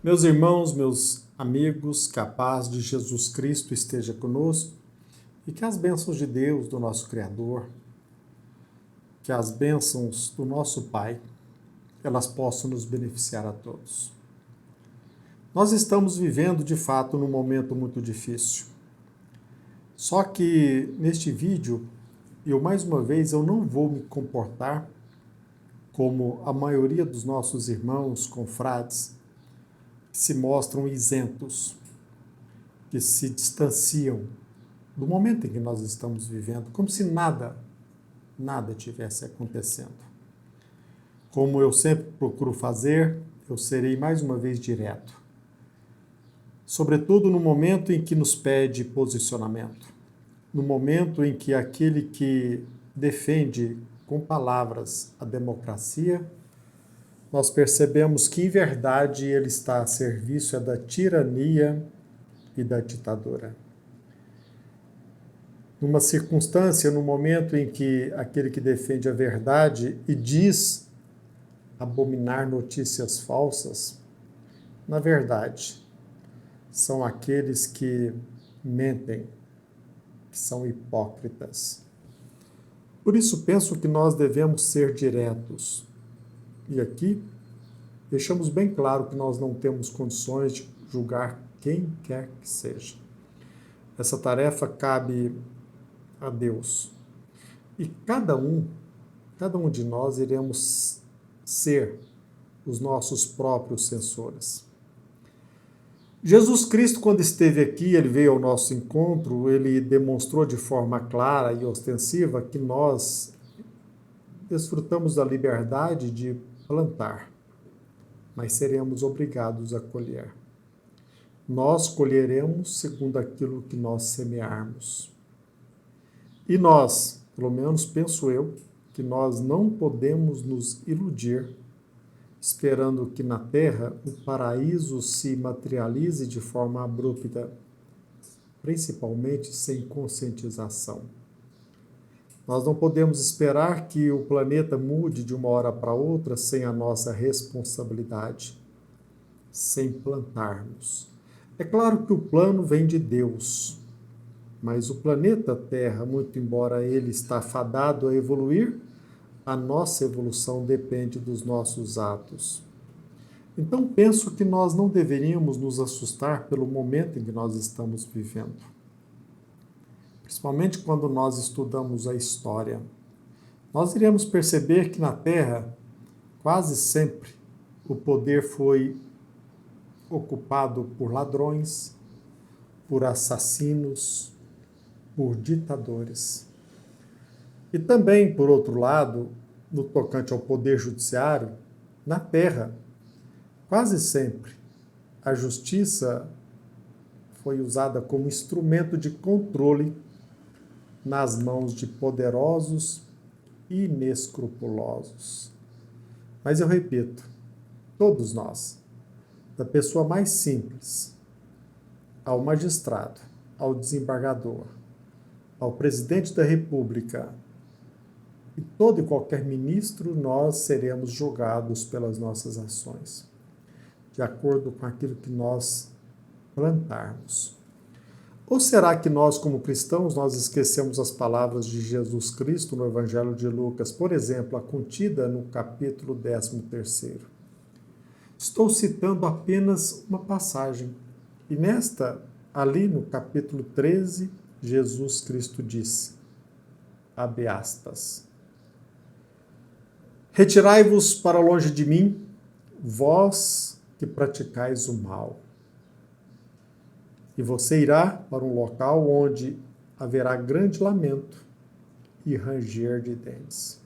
Meus irmãos, meus amigos, que a paz de Jesus Cristo esteja conosco e que as bênçãos de Deus, do nosso Criador, que as bênçãos do nosso Pai, elas possam nos beneficiar a todos. Nós estamos vivendo, de fato, num momento muito difícil. Só que neste vídeo, mais uma vez, eu não vou me comportar como a maioria dos nossos irmãos, confrades, que se mostram isentos, que se distanciam do momento em que nós estamos vivendo, como se nada tivesse acontecendo. Como eu sempre procuro fazer, eu serei mais uma vez direto. Sobretudo no momento em que nos pede posicionamento, no momento em que aquele que defende com palavras a democracia, nós percebemos que, em verdade, ele está a serviço da tirania e da ditadura. Numa circunstância, no momento em que aquele que defende a verdade e diz abominar notícias falsas, na verdade, são aqueles que mentem, que são hipócritas. Por isso, penso que nós devemos ser diretos. E aqui, deixamos bem claro que nós não temos condições de julgar quem quer que seja. Essa tarefa cabe a Deus. E cada um de nós iremos ser os nossos próprios censores. Jesus Cristo, quando esteve aqui, ele veio ao nosso encontro, ele demonstrou de forma clara e ostensiva que nós desfrutamos da liberdade de plantar, mas seremos obrigados a colher. Nós colheremos segundo aquilo que nós semearmos. E nós, pelo menos penso eu, que nós não podemos nos iludir esperando que na Terra o paraíso se materialize de forma abrupta, principalmente sem conscientização. Nós não podemos esperar que o planeta mude de uma hora para outra sem a nossa responsabilidade, sem plantarmos. É claro que o plano vem de Deus, mas o planeta Terra, muito embora ele está fadado a evoluir, a nossa evolução depende dos nossos atos. Então penso que nós não deveríamos nos assustar pelo momento em que nós estamos vivendo. Principalmente quando nós estudamos a história. Nós iremos perceber que na Terra, quase sempre, o poder foi ocupado por ladrões, por assassinos, por ditadores. E também, por outro lado, no tocante ao poder judiciário, na Terra, quase sempre, a justiça foi usada como instrumento de controle nas mãos de poderosos e inescrupulosos. Mas eu repito, todos nós, da pessoa mais simples, ao magistrado, ao desembargador, ao presidente da República, e todo e qualquer ministro, nós seremos julgados pelas nossas ações, de acordo com aquilo que nós plantarmos. Ou será que nós, como cristãos, nós esquecemos as palavras de Jesus Cristo no Evangelho de Lucas, por exemplo, a contida no capítulo 13º? Estou citando apenas uma passagem. E ali no capítulo 13, Jesus Cristo disse, abre aspas, retirai-vos para longe de mim, vós que praticais o mal. E você irá para um local onde haverá grande lamento e ranger de dentes.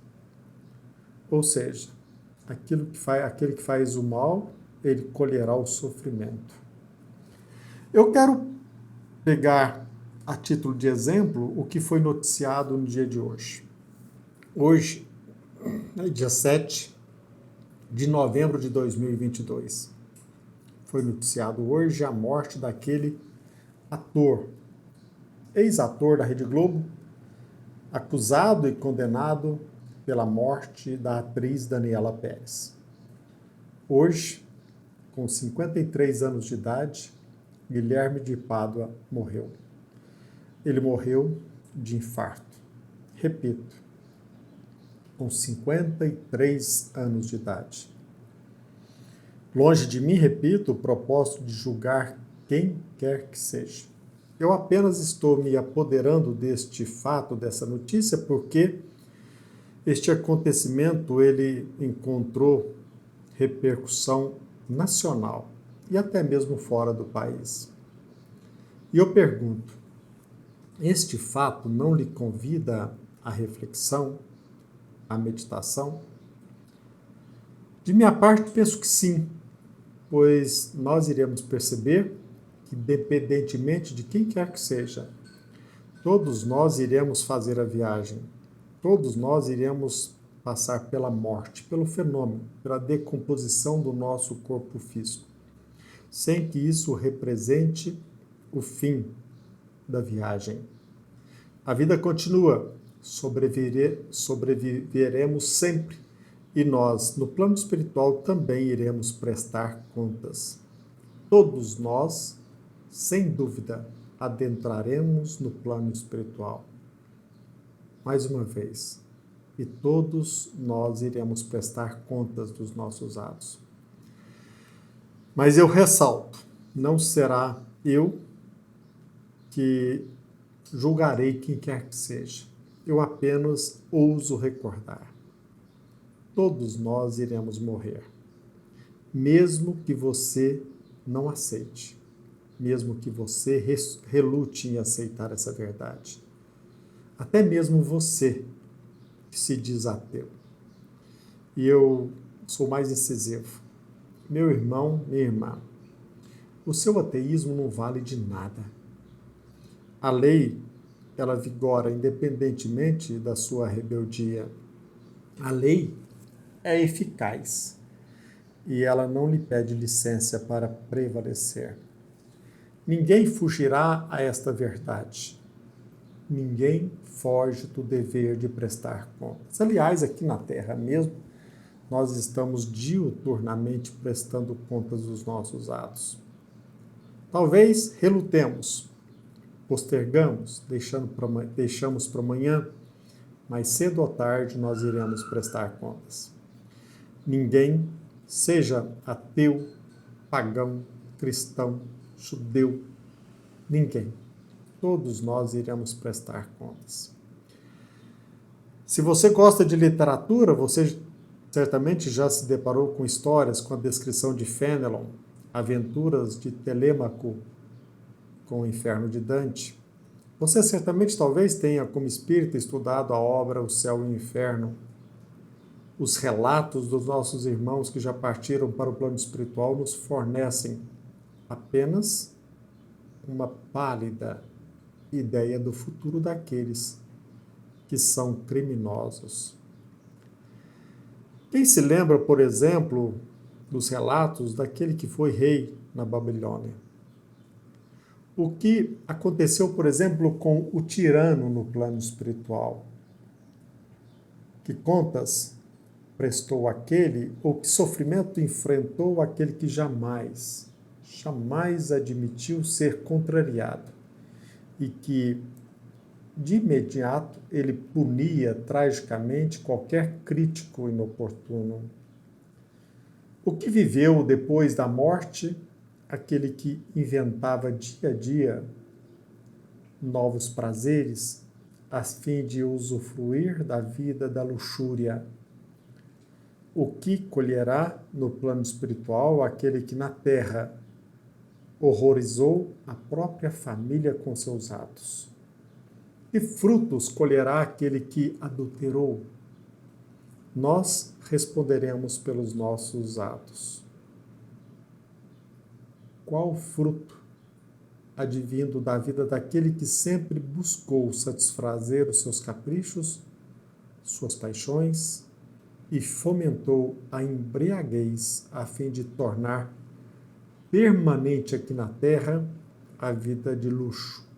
Ou seja, aquele que faz o mal, ele colherá o sofrimento. Eu quero pegar a título de exemplo o que foi noticiado no dia de hoje. Hoje, dia 7 de novembro de 2022, foi noticiado hoje a morte daquele ator, ex-ator da Rede Globo, acusado e condenado pela morte da atriz Daniela Pérez. Hoje, com 53 anos de idade, Guilherme de Pádua morreu. Ele morreu de infarto. Repito, com 53 anos de idade. Longe de mim, repito, o propósito de julgar quem quer que seja. Eu apenas estou me apoderando deste fato, dessa notícia, porque este acontecimento ele encontrou repercussão nacional e até mesmo fora do país. E eu pergunto, este fato não lhe convida à reflexão, à meditação? De minha parte, penso que sim, pois nós iremos perceber que, independentemente de quem quer que seja, todos nós iremos fazer a viagem, todos nós iremos passar pela morte, pelo fenômeno, pela decomposição do nosso corpo físico, sem que isso represente o fim da viagem. A vida continua, sobreviveremos sempre, e nós, no plano espiritual, também iremos prestar contas. Todos nós, sem dúvida, adentraremos no plano espiritual. Mais uma vez, e todos nós iremos prestar contas dos nossos atos. Mas eu ressalto, não será eu que julgarei quem quer que seja. Eu apenas ouso recordar. Todos nós iremos morrer, mesmo que você não aceite, mesmo que você relute em aceitar essa verdade. Até mesmo você que se diz ateu. E eu sou mais incisivo. Meu irmão, minha irmã, o seu ateísmo não vale de nada. A lei, ela vigora independentemente da sua rebeldia. A lei é eficaz e ela não lhe pede licença para prevalecer. Ninguém fugirá a esta verdade. Ninguém foge do dever de prestar contas. Aliás, aqui na Terra mesmo, nós estamos diuturnamente prestando contas dos nossos atos. Talvez relutemos, postergamos, deixamos para amanhã, mas cedo ou tarde nós iremos prestar contas. Ninguém, seja ateu, pagão, cristão, judeu, ninguém. Todos nós iremos prestar contas. Se você gosta de literatura, você certamente já se deparou com histórias com a descrição de Fénelon, aventuras de Telêmaco com o inferno de Dante. Você certamente talvez tenha como espírita estudado a obra O Céu e o Inferno. Os relatos dos nossos irmãos que já partiram para o plano espiritual nos fornecem apenas uma pálida ideia do futuro daqueles que são criminosos. Quem se lembra, por exemplo, dos relatos daquele que foi rei na Babilônia? O que aconteceu, por exemplo, com o tirano no plano espiritual? Que contas prestou aquele, ou que sofrimento enfrentou aquele que jamais admitiu ser contrariado e que, de imediato, ele punia tragicamente qualquer crítico inoportuno? O que viveu depois da morte aquele que inventava dia a dia novos prazeres a fim de usufruir da vida da luxúria? O que colherá no plano espiritual aquele que na terra horrorizou a própria família com seus atos? Que frutos colherá aquele que adulterou? Nós responderemos pelos nossos atos. Qual fruto advindo da vida daquele que sempre buscou satisfazer os seus caprichos, suas paixões e fomentou a embriaguez a fim de tornar permanente aqui na terra a vida de luxo?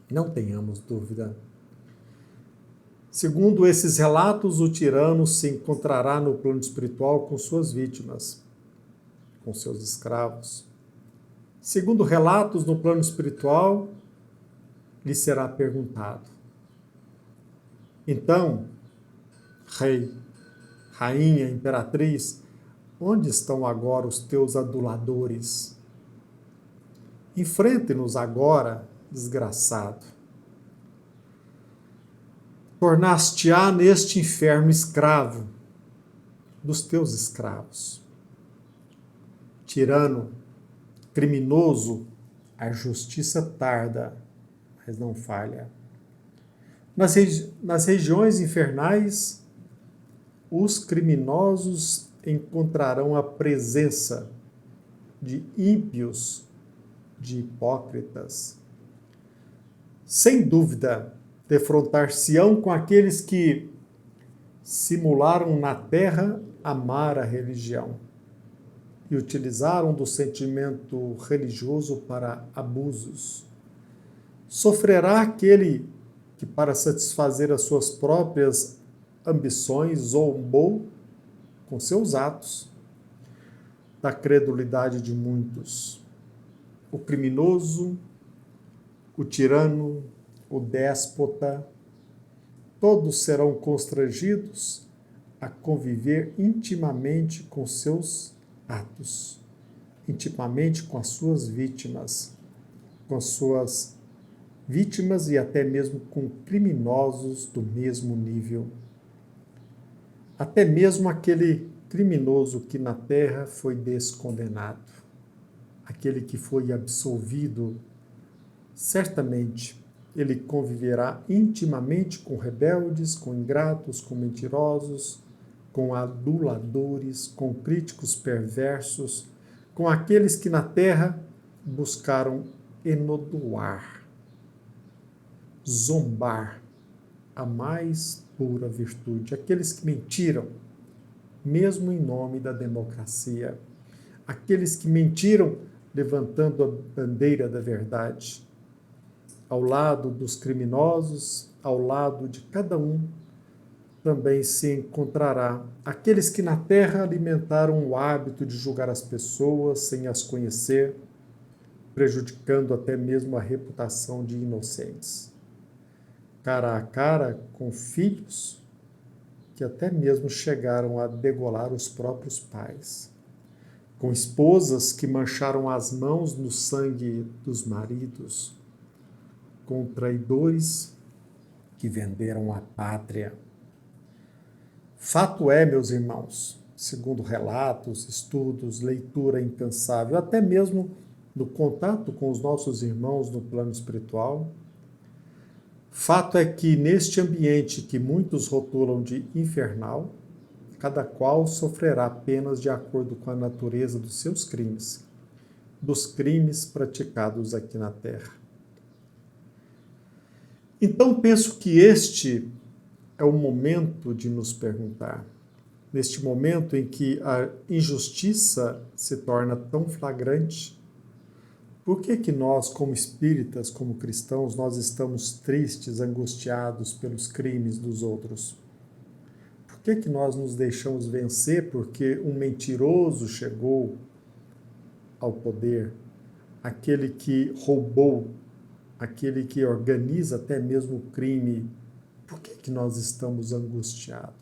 Não tenhamos dúvida. Segundo esses relatos, o tirano se encontrará no plano espiritual com suas vítimas. com seus escravos. Segundo relatos no plano espiritual, lhe será perguntado: então, rei, rainha, imperatriz, onde estão agora os teus aduladores? Enfrente-nos agora, desgraçado. Tornaste-á neste inferno escravo dos teus escravos. Tirano, criminoso, a justiça tarda, mas não falha. Nas regiões infernais, os criminosos encontrarão a presença de ímpios, de hipócritas. Sem dúvida, defrontar-se-ão com aqueles que simularam na terra amar a religião e utilizaram do sentimento religioso para abusos. Sofrerá aquele que, para satisfazer as suas próprias ambições, zombou com seus atos da credulidade de muitos. O criminoso, o tirano, o déspota, todos serão constrangidos a conviver intimamente com seus atos, intimamente com as suas vítimas e até mesmo com criminosos do mesmo nível. Até mesmo aquele criminoso que na terra foi descondenado, aquele que foi absolvido, certamente ele conviverá intimamente com rebeldes, com ingratos, com mentirosos, com aduladores, com críticos perversos, com aqueles que na terra buscaram enodoar, zombar a mais pura virtude, aqueles que mentiram, mesmo em nome da democracia, aqueles que mentiram levantando a bandeira da verdade. Ao lado dos criminosos, ao lado de cada um, também se encontrará aqueles que na terra alimentaram o hábito de julgar as pessoas sem as conhecer, prejudicando até mesmo a reputação de inocentes. Cara a cara com filhos que até mesmo chegaram a degolar os próprios pais, com esposas que mancharam as mãos no sangue dos maridos, com traidores que venderam a pátria. Fato é, meus irmãos, segundo relatos, estudos, leitura incansável, até mesmo no contato com os nossos irmãos no plano espiritual, fato é que neste ambiente que muitos rotulam de infernal, cada qual sofrerá penas de acordo com a natureza dos seus crimes, dos crimes praticados aqui na terra. Então penso que este é o momento de nos perguntar, neste momento em que a injustiça se torna tão flagrante, por que nós, como espíritas, como cristãos, nós estamos tristes, angustiados pelos crimes dos outros? Por que nós nos deixamos vencer porque um mentiroso chegou ao poder, aquele que roubou, aquele que organiza até mesmo o crime? Por que nós estamos angustiados?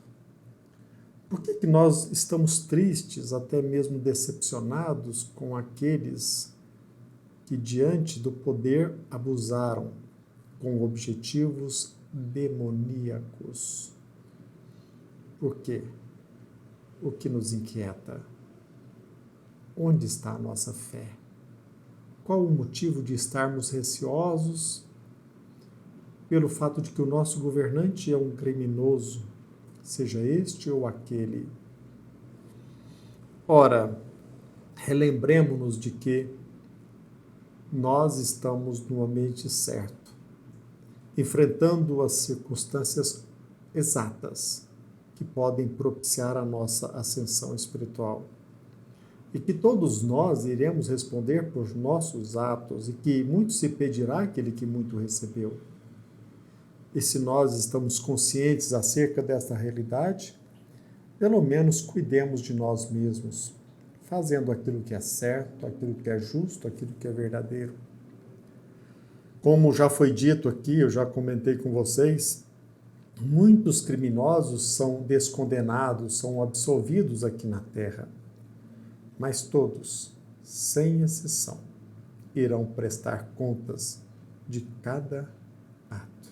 Por que nós estamos tristes, até mesmo decepcionados com aqueles que diante do poder abusaram com objetivos demoníacos? Por quê? O que nos inquieta? Onde está a nossa fé? Qual o motivo de estarmos receosos pelo fato de que o nosso governante é um criminoso, seja este ou aquele? Ora, relembremos-nos de que nós estamos no ambiente certo, enfrentando as circunstâncias exatas que podem propiciar a nossa ascensão espiritual. E que todos nós iremos responder por nossos atos, e que muito se pedirá aquele que muito recebeu. E se nós estamos conscientes acerca desta realidade, pelo menos cuidemos de nós mesmos. fazendo aquilo que é certo, aquilo que é justo, aquilo que é verdadeiro. Como já foi dito aqui, eu já comentei com vocês, muitos criminosos são descondenados, são absolvidos aqui na terra, mas todos, sem exceção, irão prestar contas de cada ato.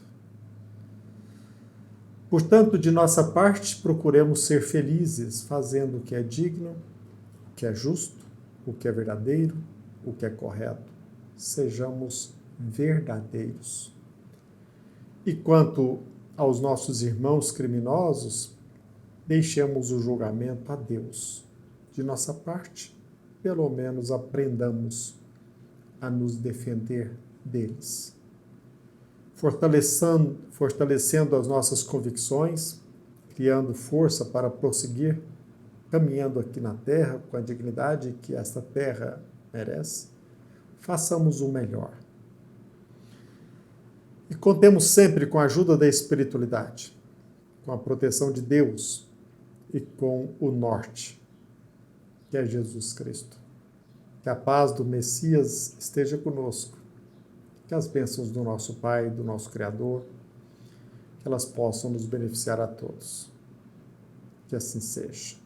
Portanto, de nossa parte, procuremos ser felizes, fazendo o que é digno, o que é justo, o que é verdadeiro, o que é correto. Sejamos verdadeiros. E quanto aos nossos irmãos criminosos, deixemos o julgamento a Deus. De nossa parte, pelo menos aprendamos a nos defender deles. Fortalecendo as nossas convicções, criando força para prosseguir, caminhando aqui na terra com a dignidade que esta terra merece, façamos o melhor. E contemos sempre com a ajuda da espiritualidade, com a proteção de Deus e com o norte, que é Jesus Cristo. Que a paz do Messias esteja conosco. Que as bênçãos do nosso Pai, do nosso Criador, que elas possam nos beneficiar a todos. Que assim seja.